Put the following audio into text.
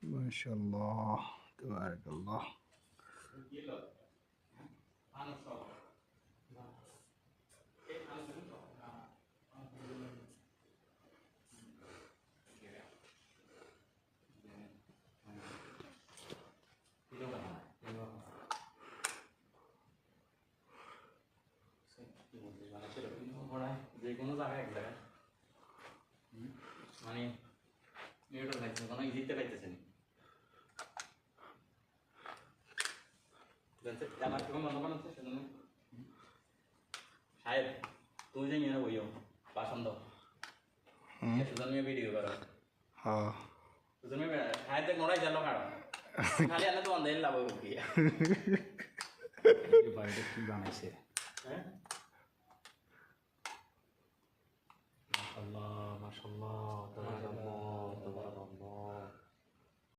মাশাআল্লাহ তাবারাকাল্লাহ। যে কোনো জায়গায় এক জায়গায় মানে নিউটন পাইতেছে কোনো ইজিতে পাইতেছেন আমার কোনো মনে আছে সেজন্য সাহেব তুমি যে নিয়ে বইও বাসন্ত সেজন্য ভিডিও করো হ্যাঁ সেজন্য সাহেব দেখ নোড়াই চালো কারণ খালি আনে তো অন্ধের লাভ হবে কি বাড়িতে কি বানাইছে হ্যাঁ মাশাআল্লাহ মাশাআল্লাহ